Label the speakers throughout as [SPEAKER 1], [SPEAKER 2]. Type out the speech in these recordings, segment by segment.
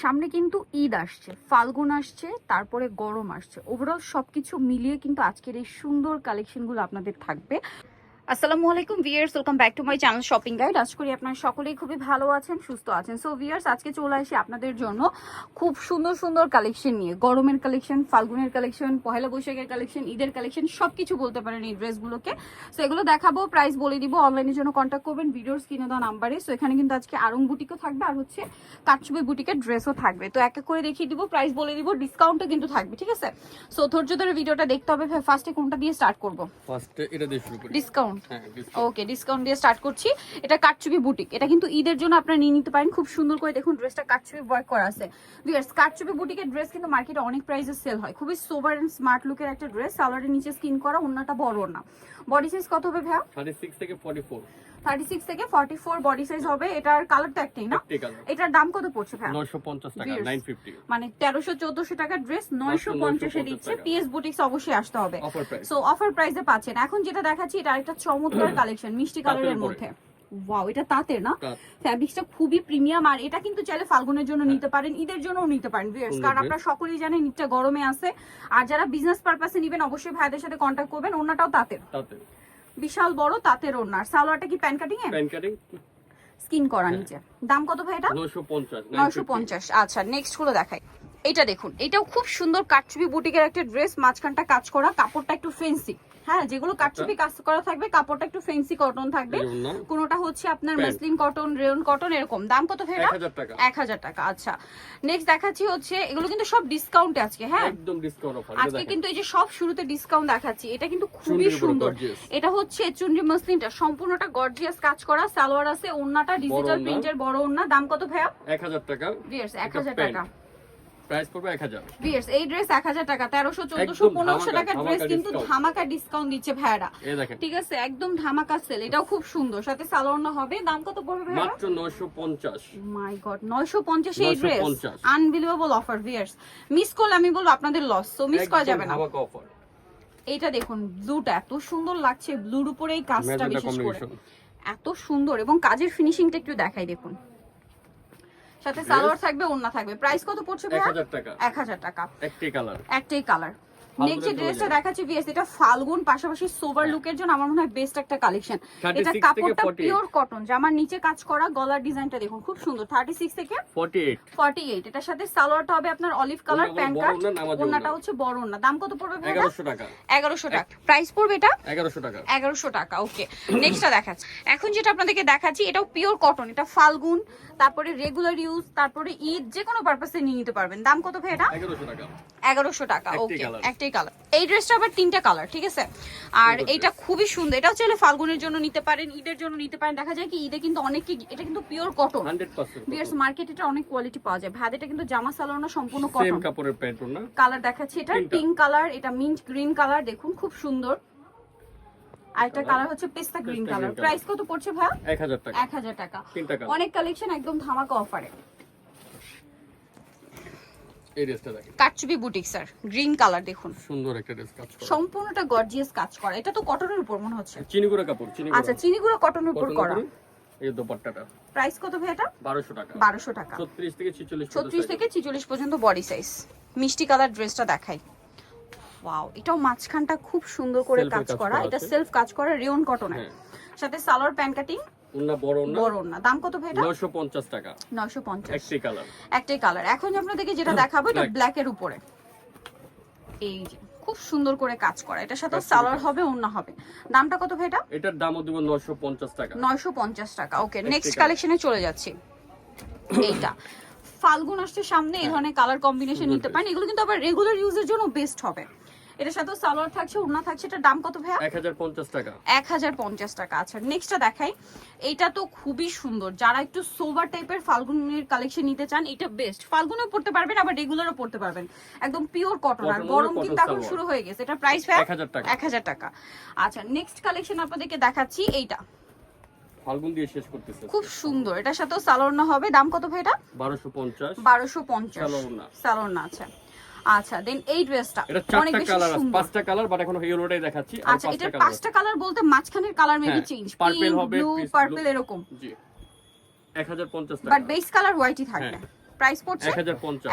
[SPEAKER 1] সামনে কিন্তু ঈদ আসছে, ফাল্গুন আসছে, তারপরে গরম আসছে। ওভারঅল সবকিছু মিলিয়ে কিন্তু আজকের এই সুন্দর কালেকশনগুলো আপনাদের থাকবে। আসসালামু আলাইকুম viewers, welcome back to my channel shopping guide. আশা করি আপনারা সকলেই খুবই ভালো আছেন, সুস্থ আছেন। সো ভিউয়ার্স, আজকে চলে আসি আপনাদের জন্য খুব সুন্দর সুন্দর কালেকশন নিয়ে। গরমের কালেকশন, ফাল্গুনের কালেকশন, পহেলা বৈশাখের কালেকশন, ঈদের কালেকশন, সবকিছু বলতে পারেন এই ড্রেসগুলোকে। সো এগুলো দেখাবো, প্রাইস বলে দিব। অনলাইনের জন্য কন্ট্যাক্ট করবেন ভিডিওর স্ক্রিনে দেওয়া নাম্বারে। সো এখানে কিন্তু আজকে আরং বুটিকও থাকবে, আর হচ্ছে কাটছবি বুটিকের ড্রেসও থাকবে। তো এক এক করে দেখিয়ে দিব, প্রাইস বলে দিব, ডিসকাউন্টও কিন্তু থাকবে, ঠিক আছে? সো ধৈর্য ধরে ভিডিওটা দেখতে হবে। ফার্স্টে কোনটা দিয়ে স্টার্ট করব?
[SPEAKER 2] ফার্স্টে এটা দিয়ে শুরু করি।
[SPEAKER 1] ডিসকাউন্ট,
[SPEAKER 2] হ্যাঁ,
[SPEAKER 1] ওকে, ডিসকাউন্ট দিয়ে স্টার্ট করছি। এটা কাটছবি বুটিক, এটা কিন্তু ঈদের জন্য আপনারা নিয়ে নিতে পারেন। খুব সুন্দর করে দেখুন ড্রেসটা কাটছবি ওয়ার্ক করা আছে। ভিউয়ার্স, কাটছবি বুটিকের ড্রেস কিন্তু মার্কেটে অনেক প্রাইসে সেল হয়। খুবই সোবার এন্ড স্মার্ট লুকের একটা ড্রেস। সালোয়ারের নিচে স্কিন করা, ওন্নাটা বড় না। বডি সাইজ কত হবে ভাইয়া?
[SPEAKER 2] 36 থেকে 44।
[SPEAKER 1] 36 থেকে 44 বডি সাইজ হবে। এটার কালার তো একটাই না? এটার দাম কত পড়ছে ভাইয়া?
[SPEAKER 2] 950 টাকা, 950।
[SPEAKER 1] মানে 1300-1400 টাকার ড্রেস 950 এ দিচ্ছে। পিএস বুটিক্স অবশ্যই আসতে হবে। সো অফার প্রাইসে পাচ্ছেন। এখন যেটা দেখাচ্ছি এটা আরেকটা চমৎকার কালেকশন, মিষ্টি কালারের মধ্যে। ওয়াও, এটা তাঁতের না? ফ্যাব্রিক্সটা খুবই প্রিমিয়াম। আর এটা কিন্তু চাইলে ফাল্গুনের জন্য নিতে পারেন, ঈদের জন্যও নিতে পারেন ভিউয়ার্স, কারণ আপনারা সকলেই জানেন ঈদটা গরমে আছে। আর যারা বিজনেস পারপাসে নেবেন অবশ্যই ভাইদের সাথে কন্ট্যাক্ট করবেন। ওন্নাটাও তাঁতের, বিশাল বড় তাঁতের ওন্না। আর সালোয়ারটা কি প্যান কাটিং এ?
[SPEAKER 2] প্যান কাটিং,
[SPEAKER 1] স্কিন করা নিচে। দাম কত ভাই এটা? 950। আচ্ছা, নেক্সট গুলো দেখাই। এটা দেখুন, এটাও খুব সুন্দর কাটছবি বুটিকের একটা ড্রেস। মাঝখানটা কাজ করা, কাপড়টা একটু ফেন্সি। হ্যাঁ, যেগুলো কাটছবি কাজ করা থাকবে কাপড়টা একটু ফেন্সি কটন থাকবে। কোনটা হচ্ছে আপনার মাসলিন কটন, রেয়ন কটন, এরকম। দাম কত ভাই? 1000 টাকা। আচ্ছা, নেক্সট দেখাচ্ছি হচ্ছে, এগুলো কিন্তু সব ডিসকাউন্টে আজকে। হ্যাঁ,
[SPEAKER 2] একদম ডিসকাউন্ট অফার
[SPEAKER 1] আজকে কিন্তু এই যে সব শুরুতে ডিসকাউন্ট দেখাচ্ছি। এটা কিন্তু খুবই সুন্দর। এটা হচ্ছে চুনরি মাসলিনটা সম্পূর্ণটা গর্জিয়াস কাজ করা। সালোয়ার আছে, ওন্নাটা ডিজিটাল প্রিন্টের বড় ওন্না। দাম কত ভাইয়া?
[SPEAKER 2] 1000 টাকা।
[SPEAKER 1] ভিউয়ার্স, 1000 টাকা।
[SPEAKER 2] প্রাইস পড়বে 1000।
[SPEAKER 1] ভিউয়ার্স, এই ড্রেস 1000 টাকা। 1300, 1400, 1500 টাকার ড্রেস কিন্তু ধামাকা ডিসকাউন্ট দিচ্ছে ভাইরা। ঠিক আছে, একদম ধামাকা সেল। এটাও খুব সুন্দর, সাথে সালোয়ার হবে। দাম কত পড়বে ভাইরা?
[SPEAKER 2] মাত্র 950।
[SPEAKER 1] মাই গড, 950 এই dress. Unbelievable offer viewers. Miss করলে আমি বলবো আপনাদের লস। সো মিস করা যাবে না।
[SPEAKER 2] ধামাকা অফার।
[SPEAKER 1] এইটা দেখুন, ব্লুটা এত সুন্দর লাগছে। ব্লুর উপরে এই কাজটা বিশেষ করে এত সুন্দর, এবং কাজের ফিনিশিংটা একটু দেখাই দেখুন। সাথে সালোয়ার থাকবে, ওন্না থাকবে। প্রাইস কত পড়ছে ভাই?
[SPEAKER 2] 1000 টাকা।
[SPEAKER 1] 1000 টাকা।
[SPEAKER 2] একটাই কালার।
[SPEAKER 1] নেক্সট যে ড্রেসটা দেখাচ্ছি ভিএস, এটা ফাল্গুন পাশাপাশি সোবার লুকের জন্য আমার মনে হয় বেস্ট একটা কালেকশন। এটা কাপড়টা পিওর কটন, জামার নিচে কাজ করা, গলার ডিজাইনটা দেখুন খুব সুন্দর। 36 থেকে 48। এটার সাথে সালোয়ারটা হবে আপনার অলিভ কালার, প্যান্ট কাট, ওন্নাটা হচ্ছে বড় ওন্না। দাম কত পড়বে ভাই?
[SPEAKER 2] 1100 টাকা।
[SPEAKER 1] 1100 টাকা প্রাইস পড়বে এটা?
[SPEAKER 2] 1100 টাকা।
[SPEAKER 1] 1100 টাকা। ওকে, নেক্সটটা দেখাচ্ছি। এখন যেটা আপনাদেরকে দেখাচ্ছি, এটাও পিওর কটন। এটা ফাল্গুন, তারপরে রেগুলার ইউজ, তারপরে ঈদ, যে কোনো পারপাসে নিয়ে নিতে পারবেন। দাম কত ভাই এটা?
[SPEAKER 2] 1100 টাকা।
[SPEAKER 1] 1100 টাকা। ওকে, একটাই কালার। এই ড্রেসটা আবার তিনটা কালার, ঠিক আছে? আর এটা খুবই সুন্দর। এটা হচ্ছে ফাল্গুনের জন্য নিতে পারেন, ঈদের জন্য নিতে পারেন। দেখা যায় কি ঈদে কিন্তু অনেকে, এটা কিন্তু পিওর কটন
[SPEAKER 2] 100%।
[SPEAKER 1] বিয়ার্স, মার্কেটে এটা অনেক কোয়ালিটি পাওয়া যায়। ভাই এটা কিন্তু জামা সালোয়ার না, সম্পূর্ণ কটন।
[SPEAKER 2] সেম কাপড়ের প্যান্ট না?
[SPEAKER 1] কালার দেখাচ্ছি, এটা পিঙ্ক কালার, এটা মিন্ট গ্রিন কালার, দেখুন খুব সুন্দর। আরেকটা কালার হচ্ছে পেস্তা গ্রিন কালার। প্রাইস কত পড়ছে ভাই?
[SPEAKER 2] 1000 টাকা।
[SPEAKER 1] 1000 টাকা।
[SPEAKER 2] তিনটা কালার।
[SPEAKER 1] অনেক কালেকশন একদম ধামাকা অফারে।
[SPEAKER 2] এই ড্রেসটা দেখেন,
[SPEAKER 1] কাটছবি বুটিক স্যার, গ্রিন কালার দেখুন,
[SPEAKER 2] সুন্দর একটা ড্রেস কাজ করা,
[SPEAKER 1] সম্পূর্ণটা গর্জিয়াস কাজ করা। এটা তো কটনের উপর মনে হচ্ছে,
[SPEAKER 2] চিনিগুড়া কাপড়।
[SPEAKER 1] আচ্ছা, চিনিগুড়া কটনের উপর করা।
[SPEAKER 2] এই দোপাট্টাটা
[SPEAKER 1] প্রাইস কত ভাই এটা?
[SPEAKER 2] 1200 টাকা।
[SPEAKER 1] 1200 টাকা।
[SPEAKER 2] 36 থেকে 46,
[SPEAKER 1] 36 থেকে 46 পর্যন্ত বডি সাইজ। মিষ্টি কালার ড্রেসটা দেখাই। ওয়াও, এটাও মাঝখানটা খুব সুন্দর করে কাজ করা। এটা সেলফ কাজ করা, রেয়ন কটনের সাথে সালোয়ার প্যান্ট কাটিং,
[SPEAKER 2] ওন্না বড় ওন্না।
[SPEAKER 1] দাম কত ভাই এটা?
[SPEAKER 2] 950 টাকা।
[SPEAKER 1] 950।
[SPEAKER 2] একটাই কালার।
[SPEAKER 1] এখন আপনাদেরকে যেটা দেখাবো, এটা ব্ল্যাক এর উপরে এই যে খুব সুন্দর করে কাজ করা। এটার সাথে সালোয়ার হবে, ওন্না হবে। দামটা কত ভাই এটা?
[SPEAKER 2] এটার দামও দেব 950 টাকা।
[SPEAKER 1] 950 টাকা। ওকে, নেক্সট কালেকশনে চলে যাচ্ছি। এইটা ফাল্গুন আসছে সামনে, এই ধরনের কালার কম্বিনেশন নিতে পারেন। এগুলো কিন্তু আবার রেগুলার ইউজের জন্য বেস্ট হবে। এটার সাথে সালোয়ার থাকছে, ওড়না থাকছে। এটার দাম কত ভাইয়া?
[SPEAKER 2] 1050 টাকা।
[SPEAKER 1] 1050 টাকা। আচ্ছা, নেক্সটটা দেখাই। এইটা তো খুবই সুন্দর। যারা একটু সোবার টাইপের ফাল্গুনের কালেকশন নিতে চান, এটা বেস্ট। ফাল্গুনও পড়তে পারবেন, আবার রেগুলারও পড়তে পারবেন। একদম পিওর কটন। আর গরম কিন্তু এখন শুরু হয়ে গেছে। এটা প্রাইস ভাই
[SPEAKER 2] 1000 টাকা।
[SPEAKER 1] 1000 টাকা। আচ্ছা, নেক্সট কালেকশন আপনাদেরকে দেখাচ্ছি। এইটা
[SPEAKER 2] ফাল্গুন দিয়ে শেষ করতেছে,
[SPEAKER 1] খুব সুন্দর। এটার সাথেও সালোয়ার না হবে। দাম কত ভাই এটা?
[SPEAKER 2] 1250।
[SPEAKER 1] 1250 সালোয়ার না। আচ্ছা, দেন এই ড্রেসটা
[SPEAKER 2] অনেক বেশি সুন্দর। পাঁচটা কালার, বাট এখন ইয়েলোটাই দেখাচ্ছি। আর
[SPEAKER 1] আচ্ছা, এটা পাঁচটা কালার বলতে মাঝখানের কালার মেবি চেঞ্জ,
[SPEAKER 2] পার্পল হবে,
[SPEAKER 1] ব্লু, পার্পল এরকম।
[SPEAKER 2] জি, 1050 টাকা।
[SPEAKER 1] বাট বেস কালার হোয়াইটই থাকবে। প্রাইস পড়ছে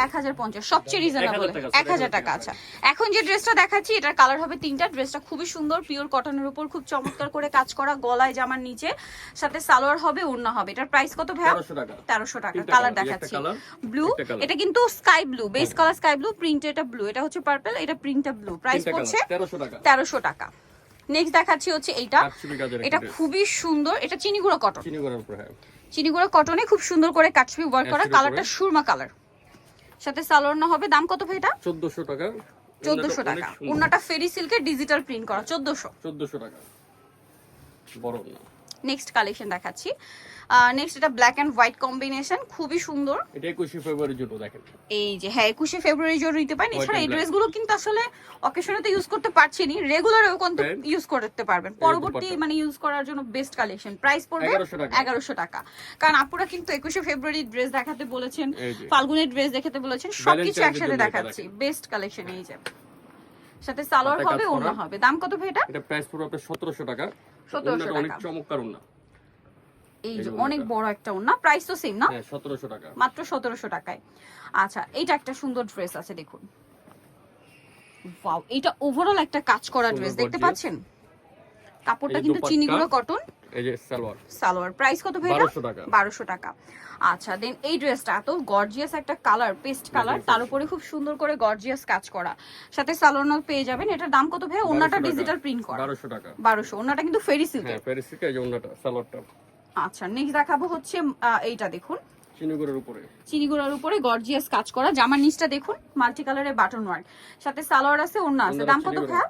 [SPEAKER 1] 1050, সবচেয়ে রিজনেবল 1000 টাকা। আচ্ছা, এখন যে ড্রেসটা দেখাচ্ছি এটার কালার হবে তিনটা। ড্রেসটা খুবই সুন্দর, পিওর কটনের উপর খুব চমৎকার করে কাজ করা, গলায় জামার নিচে, সাথে সালোয়ার হবে, ওড়না হবে। এটার প্রাইস কত ভাইয়া? 1300 টাকা। কালার দেখাচ্ছি ব্লু, এটা কিন্তু sky blue, base colour sky blue, print এটা ব্লু, এটা হচ্ছে পার্পল, এটা প্রিন্টটা ব্লু। প্রাইস পড়ছে 1300 টাকা। নেক্সট দেখাচ্ছি হচ্ছে এইটা, এটা খুবই সুন্দর, এটা চিনিগুড়া কটন, চিনিগুড়া কটনে খুব সুন্দর করে কাটছবি ওয়ার্ক করা, কালারটা সুরমা কালার, সাথে সালোয়ার না হবে। দাম কত ভাই এটা?
[SPEAKER 2] 1400 টাকা।
[SPEAKER 1] 1400 টাকা। ওন্নাটা ফেরি সিল্কের ডিজিটাল প্রিন্ট করা,
[SPEAKER 2] 1400 টাকা বড় না।
[SPEAKER 1] নেক্সট কালেকশন দেখাচ্ছি। নেক্সট এটা ব্ল্যাক এন্ড হোয়াইট কম্বিনেশন, খুবই সুন্দর।
[SPEAKER 2] এটা 21 ফেব্রুয়ারির জন্য দেখেন।
[SPEAKER 1] এই যে হ্যাঁ 21 ফেব্রুয়ারির জন্য নিতে পারেন। এছাড়া এই ড্রেসগুলো কিন্তু আসলে অকেশনে তো ইউজ করতে পারছি নি, রেগুলারেও কিন্তু ইউজ করতে পারবেন, পরবর্তী মানে ইউজ করার জন্য বেস্ট কালেকশন। প্রাইস পড়বে 1100 টাকা। কারণ আপুরা কিন্তু 21 ফেব্রুয়ারির ড্রেস দেখাতে বলেছেন, ফাল্গুনের ড্রেস দেখাতে বলেছেন, সবকিছু একসাথে দেখাচ্ছি। Best collection. এই যে সাথে সালোয়ার হবে, ওড়না হবে। দাম কত ভাই এটা?
[SPEAKER 2] এটা প্রাইস পড়বে আপনার 1700 টাকা।
[SPEAKER 1] 1700 টাকা।
[SPEAKER 2] অনেক চমৎকার ওড়না,
[SPEAKER 1] এই যে অনেক বড় একটা ওড়না। প্রাইস তো সেম না?
[SPEAKER 2] হ্যাঁ 1700 টাকা,
[SPEAKER 1] মাত্র 1700 টাকায়। আচ্ছা, এইটা একটা সুন্দর ড্রেস আছে দেখুন, ওয়াও, এটা ওভারঅল একটা কাজ করা ড্রেস দেখতে পাচ্ছেন। কাপড়টা কিন্তু চিনিগুড়া কটন।
[SPEAKER 2] এই যে সালোয়ার
[SPEAKER 1] প্রাইস কত ভাই?
[SPEAKER 2] 1200 টাকা।
[SPEAKER 1] 1200 টাকা। আচ্ছা, দেন এই ড্রেসটা এত গর্জিয়াস একটা কালার, পেস্ট কালার, তার উপরে খুব সুন্দর করে গর্জিয়াস কাজ করা, সাথে সালোয়ার পেয়ে যাবেন। এটার দাম কত ভাই? ওন্নাটা ডিজিটাল প্রিন্ট করা,
[SPEAKER 2] 1200 টাকা।
[SPEAKER 1] 1200। ওন্নাটা কিন্তু ফেরি সিল্ক।
[SPEAKER 2] হ্যাঁ ফেরি সিল্ক, এই যে ওন্নাটা, সালোয়ারটা।
[SPEAKER 1] আচ্ছা, নেক্সট দেখাবো হচ্ছে এইটা দেখুন,
[SPEAKER 2] চিনিগুড়ার উপরে
[SPEAKER 1] গর্জিয়াস কাজ করা, জামার নিচটা দেখুন মাল্টি কালারের বাটন ওয়ার্ক, সাথে সালোয়ার আছে, ওড়না আছে। দাম কত ভাই?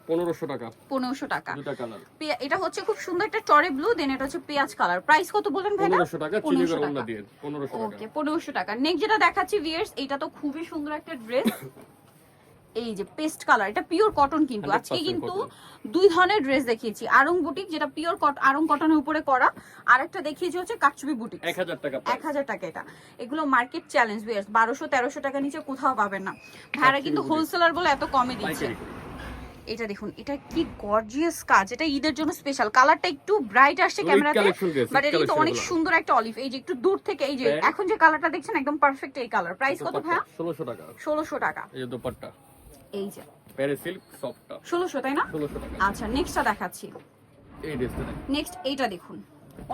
[SPEAKER 2] 1500 টাকা।
[SPEAKER 1] 1500 টাকা।
[SPEAKER 2] দুটো কালার।
[SPEAKER 1] এটা হচ্ছে খুব সুন্দর একটা টরে ব্লু, দেন এটা হচ্ছে পেঁয়াজ কালার। প্রাইস কত বলেন ভাই?
[SPEAKER 2] 1500 টাকা। চিনিগুড়া ওড়না দিয়ে 1500 টাকা।
[SPEAKER 1] ওকে, 1500 টাকা। নেক্সট যেটা দেখাচ্ছি ভিউয়ার্স, এটা তো খুবই সুন্দর একটা ড্রেস। এই যে পেস্ট কালার, এটা পিওর কটন কিন্তু। আজকে কিন্তু দুই ধরনের ড্রেস দেখিয়েছি, আরং বুটিক যেটা পিওর আরং কটনের উপরে করা, আর একটা দেখিয়েছি হচ্ছে কাটছবি বুটিক।
[SPEAKER 2] 1000 টাকা।
[SPEAKER 1] 1000 টাকা। এটা এগুলো মার্কেট চ্যালেঞ্জ ভিউয়ার্স, 1200-1300 টাকা নিচে কোথাও পাবেন না। ভাড়া কিন্তু হোলসেলার বলে এত কমে দিচ্ছে। এটা দেখুন, এটা কি গর্জিয়াস কাজ, এটা ঈদের জন্য স্পেশাল। কালারটা একটু ব্রাইট আসছে ক্যামেরাতে, বাট এটা কিন্তু অনেক সুন্দর একটা অলিভ। এই যে একটু দূর থেকে এই যে এখন যে কালারটা দেখছেন একদম পারফেক্ট এই কালার। প্রাইস কত ভাই?
[SPEAKER 2] 1600 টাকা।
[SPEAKER 1] 1600 টাকা।
[SPEAKER 2] এই যে দোপাট্টা,
[SPEAKER 1] এই যে
[SPEAKER 2] পেরি সিল্ক সফটটা,
[SPEAKER 1] 1600 তাই না?
[SPEAKER 2] 1600 টাকা।
[SPEAKER 1] আচ্ছা, নেক্সটটা দেখাচ্ছি।
[SPEAKER 2] এই ড্রেসটা দেখুন,
[SPEAKER 1] নেক্সট এইটা দেখুন,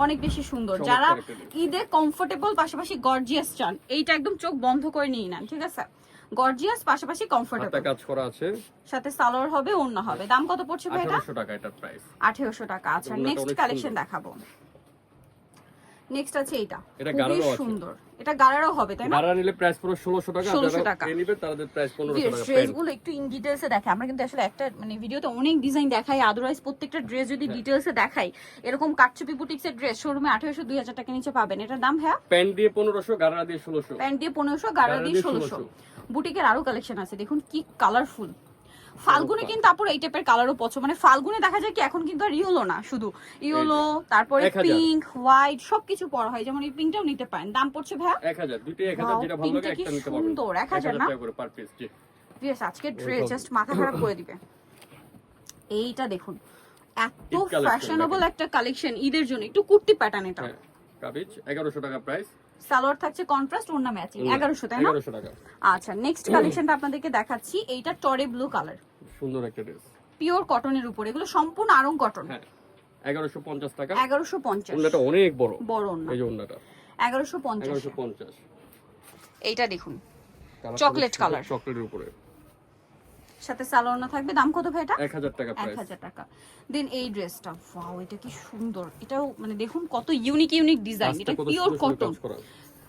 [SPEAKER 1] অনেক বেশি সুন্দর। যারা ঈদে কমফোর্টেবল পাশাপাশি গর্জিয়াস চান, এইটা একদম চোখ বন্ধ করে নিয়ে নেন, ঠিক আছে? গর্জিয়াস পাশাপাশি কমফোর্টেবল,
[SPEAKER 2] কাজ করা আছে,
[SPEAKER 1] সাথে সালোয়ার হবে, ওড়না হবে। দাম কত পড়ছে ভাই এটা?
[SPEAKER 2] 1800 টাকা এটার প্রাইস।
[SPEAKER 1] 1800 টাকা। আচ্ছা, নেক্সট কালেকশন দেখাবো। নেক্সট আছে এইটা,
[SPEAKER 2] এটা
[SPEAKER 1] খুবই সুন্দর। এটা গারারও হবে তাই না?
[SPEAKER 2] গারারা নিলে প্রাইস পুরো 1600 টাকা।
[SPEAKER 1] 1600 টাকা।
[SPEAKER 2] যারা নিবে তাদের প্রাইস 1500 টাকা।
[SPEAKER 1] ড্রেসগুলো একটু ইন ডিটেইলসে দেখাই। আমরা কিন্তু আসলে একটা মানে ভিডিওতে অনেক ডিজাইন দেখাই, আদারওয়াইজ প্রত্যেকটা ড্রেস যদি ডিটেইলসে দেখাই, এরকম কাটছবি বুটিক্সের ড্রেস শোরুমে 1800-2000 টাকা নিচে পাবেন। এটার দাম হ্যাঁ
[SPEAKER 2] প্যান্ট দিয়ে 1500, গারারা দিয়ে 1600।
[SPEAKER 1] প্যান্ট দিয়ে 1500, গারারা দিয়ে 1600। বুটিকের আরো কালেকশন আছে দেখুন, কি কালারফুল। ফাল্গুনে কিন্তু আপুর এই টাইপের কালারও পছন্দ, মানে ফাল্গুনে দেখা যায় কি এখন কিন্তু আর ইয়েলো না, শুধু ইয়েলো, তারপরে পিঙ্ক, হোয়াইট সবকিছু পরা হয়। যেমন এই পিঙ্কটাও নিতে পারেন। দাম পড়ছে ভাই
[SPEAKER 2] 1000। দুটোই 1000, যেটা ভালো লাগে একটা নিতে পারবেন।
[SPEAKER 1] সুন্দর, 1000 না?
[SPEAKER 2] টাকা করে পার পিস। জি
[SPEAKER 1] বেশ, আজকে ড্রেস জাস্ট মাথা খারাপ করে দিবে। এইটা দেখুন, এত ফ্যাশনেবল একটা কালেকশন ঈদের জন্য। একটু কুর্তি প্যাটার্ন এটা।
[SPEAKER 2] কাবিজ 1100 টাকা প্রাইস।
[SPEAKER 1] সালোয়ার থাকছে কন্ট্রাস্ট, ওড়না ম্যাচিং। 1100 তাই না?
[SPEAKER 2] 1100 টাকা।
[SPEAKER 1] আচ্ছা, নেক্সট কালেকশনটা আপনাদেরকে দেখাচ্ছি। এইটা টরে ব্লু কালার,
[SPEAKER 2] সুন্দর একটা ড্রেস,
[SPEAKER 1] পিওর কটনের উপর। এগুলো সম্পূর্ণ আরং কটন।
[SPEAKER 2] হ্যাঁ 1150 টাকা।
[SPEAKER 1] 1150।
[SPEAKER 2] ওন্নাটা অনেক বড়
[SPEAKER 1] ওন্না।
[SPEAKER 2] এই যে ওন্নাটা
[SPEAKER 1] 1150।
[SPEAKER 2] 1150।
[SPEAKER 1] এইটা দেখুন, চকলেট কালার,
[SPEAKER 2] চকলেটের উপরে,
[SPEAKER 1] সাথে সালোয়ার না থাকবে। দাম কত ভাই এটা?
[SPEAKER 2] 1000 টাকা প্রাইস।
[SPEAKER 1] 1000 টাকা। দেন এই ড্রেসটা, ওয়াও, এটা কি সুন্দর। এটাও মানে দেখুন কত ইউনিক ডিজাইন। এটা পিওর কটন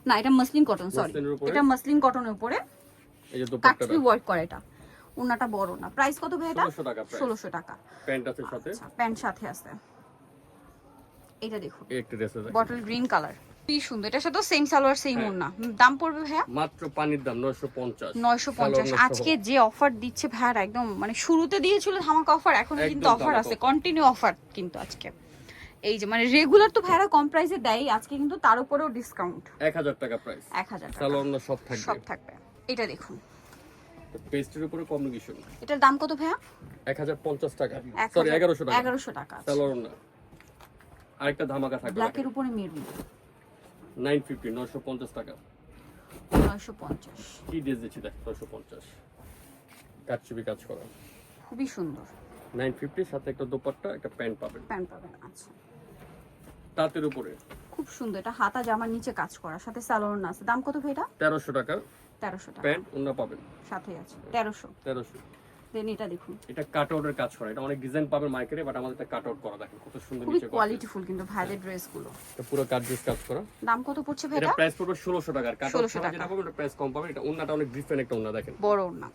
[SPEAKER 1] না, এটা মসলিন কটন, সরি, এটা মসলিন কটনের উপরে
[SPEAKER 2] এই যে দোপাট্টাটা
[SPEAKER 1] কাটছবি ওয়ার্ক করা। এটা ওন্নাটা বড় না। প্রাইস কত ভাই এটা?
[SPEAKER 2] 1600 টাকা প্রাইস।
[SPEAKER 1] 1600 টাকা।
[SPEAKER 2] প্যান্ট আছে সাথে।
[SPEAKER 1] আচ্ছা, প্যান্ট সাথে আছে। এটা দেখুন,
[SPEAKER 2] এই একটা ড্রেস আছে
[SPEAKER 1] বটল গ্রিন কালার, কি সুন্দর। এটার সাথে সেম সালোয়ার সেম ওন্না। দাম পড়বে ভাইয়া
[SPEAKER 2] মাত্র পানির দাম 950।
[SPEAKER 1] 950। আজকে যে অফার দিচ্ছে ভাইয়া, একদম মানে শুরুতে দিয়েছিল ধামাকা অফার, এখনো কিন্তু অফার আছে, কন্টিনিউ অফার কিন্তু আজকে। এই যে মানে রেগুলার তো ভাইরা কম প্রাইসে দেয়, আজকে কিন্তু তার উপরেও ডিসকাউন্ট।
[SPEAKER 2] 1000 টাকা প্রাইস।
[SPEAKER 1] 1000 টাকা।
[SPEAKER 2] সালোয়ার না সব থাকবে,
[SPEAKER 1] সব থাকবে। এটা দেখুন,
[SPEAKER 2] পেস্টের উপরে কমিউনিকেশন।
[SPEAKER 1] এটার দাম কত ভাইয়া?
[SPEAKER 2] 1050 টাকা, সরি 1100 টাকা।
[SPEAKER 1] 1100 টাকা।
[SPEAKER 2] সালোয়ার না আরেকটা ধামাকা থাকবে,
[SPEAKER 1] ব্ল্যাক এর উপরে মেরুন,
[SPEAKER 2] 950, 950 টাকা।
[SPEAKER 1] 950।
[SPEAKER 2] কি ড্রেস দিচ্ছি দেখ 950 কাটছবি কাজ করা
[SPEAKER 1] খুবই সুন্দর।
[SPEAKER 2] 950 সাথে একটা দোপাট্টা একটা প্যান্ট পাবেন
[SPEAKER 1] প্যান্ট পাবেন। আচ্ছা,
[SPEAKER 2] তাঁতের উপরে
[SPEAKER 1] খুব সুন্দর। এটা হাতা জামার নিচে কাজ করা, সাথে সালোয়ার না আছে। দাম কত ভাই এটা?
[SPEAKER 2] 1300 টাকা
[SPEAKER 1] 1300 টাকা।
[SPEAKER 2] প্যান্ট ওন্না পাবেন
[SPEAKER 1] সাথে আছে 1300।
[SPEAKER 2] 1300
[SPEAKER 1] দেন এটা দেখুন,
[SPEAKER 2] এটা কাট আউটের কাজ করা, এটা অনেক ডিজাইন পাবেন মার্কেটে, বাট আমাদের এটা কাট আউট করা দেখেন কত সুন্দর
[SPEAKER 1] খুবই
[SPEAKER 2] নিচে করা।
[SPEAKER 1] কোয়ালিটিফুল কিন্তু ভাইদের ড্রেসগুলো।
[SPEAKER 2] এটা পুরো কাট ড্রেস কাজ করা।
[SPEAKER 1] দাম কত পড়ছে ভাই
[SPEAKER 2] এটা
[SPEAKER 1] এটা?
[SPEAKER 2] প্রাইস পড়বে 1600 টাকা। কাট আউট
[SPEAKER 1] 1600 টাকা।
[SPEAKER 2] যেটা পাবেন এটা প্রাইস কম পাবেন। এটা ওন্নাটা অনেক ডিফারেন্ট একটা ওন্না দেখেন,
[SPEAKER 1] বড় ওড়না,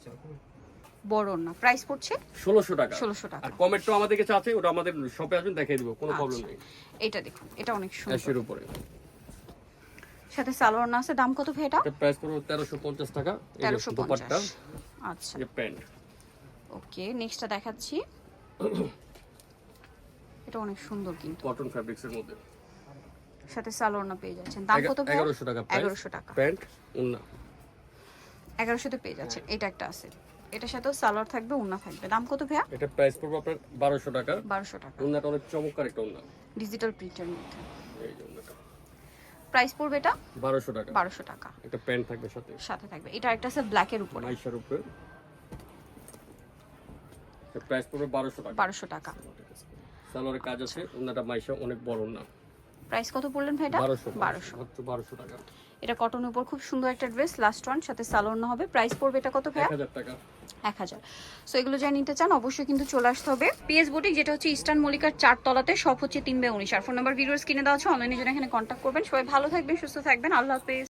[SPEAKER 1] বড় ওড়না। প্রাইস পড়ছে
[SPEAKER 2] 1600 টাকা।
[SPEAKER 1] 1600 টাকা।
[SPEAKER 2] আর কমেন্টও আমাদের কাছে আছে, ওটা আমাদের শপে আসবেন দেখিয়ে দিব, কোনো প্রবলেম
[SPEAKER 1] আচ্ছা।
[SPEAKER 2] নেই।
[SPEAKER 1] এটা দেখুন, এটা অনেক সুন্দর,
[SPEAKER 2] অ্যাশের উপরে
[SPEAKER 1] সাথে সালোয়ার না আছে। দাম কত ভাই এটা?
[SPEAKER 2] এটা প্রাইস পড়বে 1350 টাকা। এই যে দোপাট্টা,
[SPEAKER 1] 1350। আচ্ছা,
[SPEAKER 2] এই প্যান্ট।
[SPEAKER 1] ওকে, নেক্সটটা দেখাচ্ছি। এটা অনেক সুন্দর কিন্তু,
[SPEAKER 2] কটন ফ্যাব্রিক্স এর মধ্যে
[SPEAKER 1] সাথে সালোয়ার না পেয়ে যাচ্ছেন। দাম কত ভাই?
[SPEAKER 2] 1100 টাকা প্রাইস।
[SPEAKER 1] 1100 টাকা।
[SPEAKER 2] প্যান্ট ওন্না
[SPEAKER 1] 1100 তে পেয়ে যাচ্ছেন। এটা একটা আছে, এটার সাথেও সালোয়ার থাকবে, ওড়না থাকবে। দাম কত ভাইয়া?
[SPEAKER 2] এটা প্রাইস পড়বে আপনার 1200 টাকা।
[SPEAKER 1] 1200 টাকা।
[SPEAKER 2] ওন্নাটা অনেক চমৎকার একটা ওন্না,
[SPEAKER 1] ডিজিটাল প্রিন্টের মধ্যে।
[SPEAKER 2] এই যে ওন্নাটা
[SPEAKER 1] প্রাইস পড়বে এটা
[SPEAKER 2] 1200 টাকা।
[SPEAKER 1] 1200 টাকা।
[SPEAKER 2] একটা প্যান্ট থাকবে সাথে,
[SPEAKER 1] সাথে থাকবে এটা একটা আছে ব্ল্যাক এর উপরে,
[SPEAKER 2] মাইশার উপরে। এটা প্রাইস পড়বে 1200 টাকা।
[SPEAKER 1] 1200 টাকা।
[SPEAKER 2] সালোয়ারের কাজ আছে, ওন্নাটা মাইশা অনেক বড় ওন্না।
[SPEAKER 1] প্রাইস কত বললেন ভাই এটা?
[SPEAKER 2] 1200
[SPEAKER 1] 1200।
[SPEAKER 2] মাত্র 1200 টাকা।
[SPEAKER 1] এটা কটনের উপর খুব সুন্দর একটা ড্রেস, লাস্ট ওয়ান, সাথে সালোয়ার না হবে। প্রাইস পড়বে এটা কত ভাইয়া?
[SPEAKER 2] 1000 টাকা।
[SPEAKER 1] 1000। সো এগুলো যাই নিতে চান অবশ্যই কিন্তু চলে আসতে হবে পিএস বুটিক, যেটা হচ্ছে ইস্টার্ন মল্লিকার 4 তলাতে, সব হচ্ছে 3/19। আর ফোন নাম্বার ভিডিওর স্ক্রিনে দেওয়া আছে, অনলাইনে জন্য এখানে কন্ট্যাক্ট করবেন। সবাই ভালো থাকবেন, সুস্থ থাকবেন, আল্লাহ হাফেজ।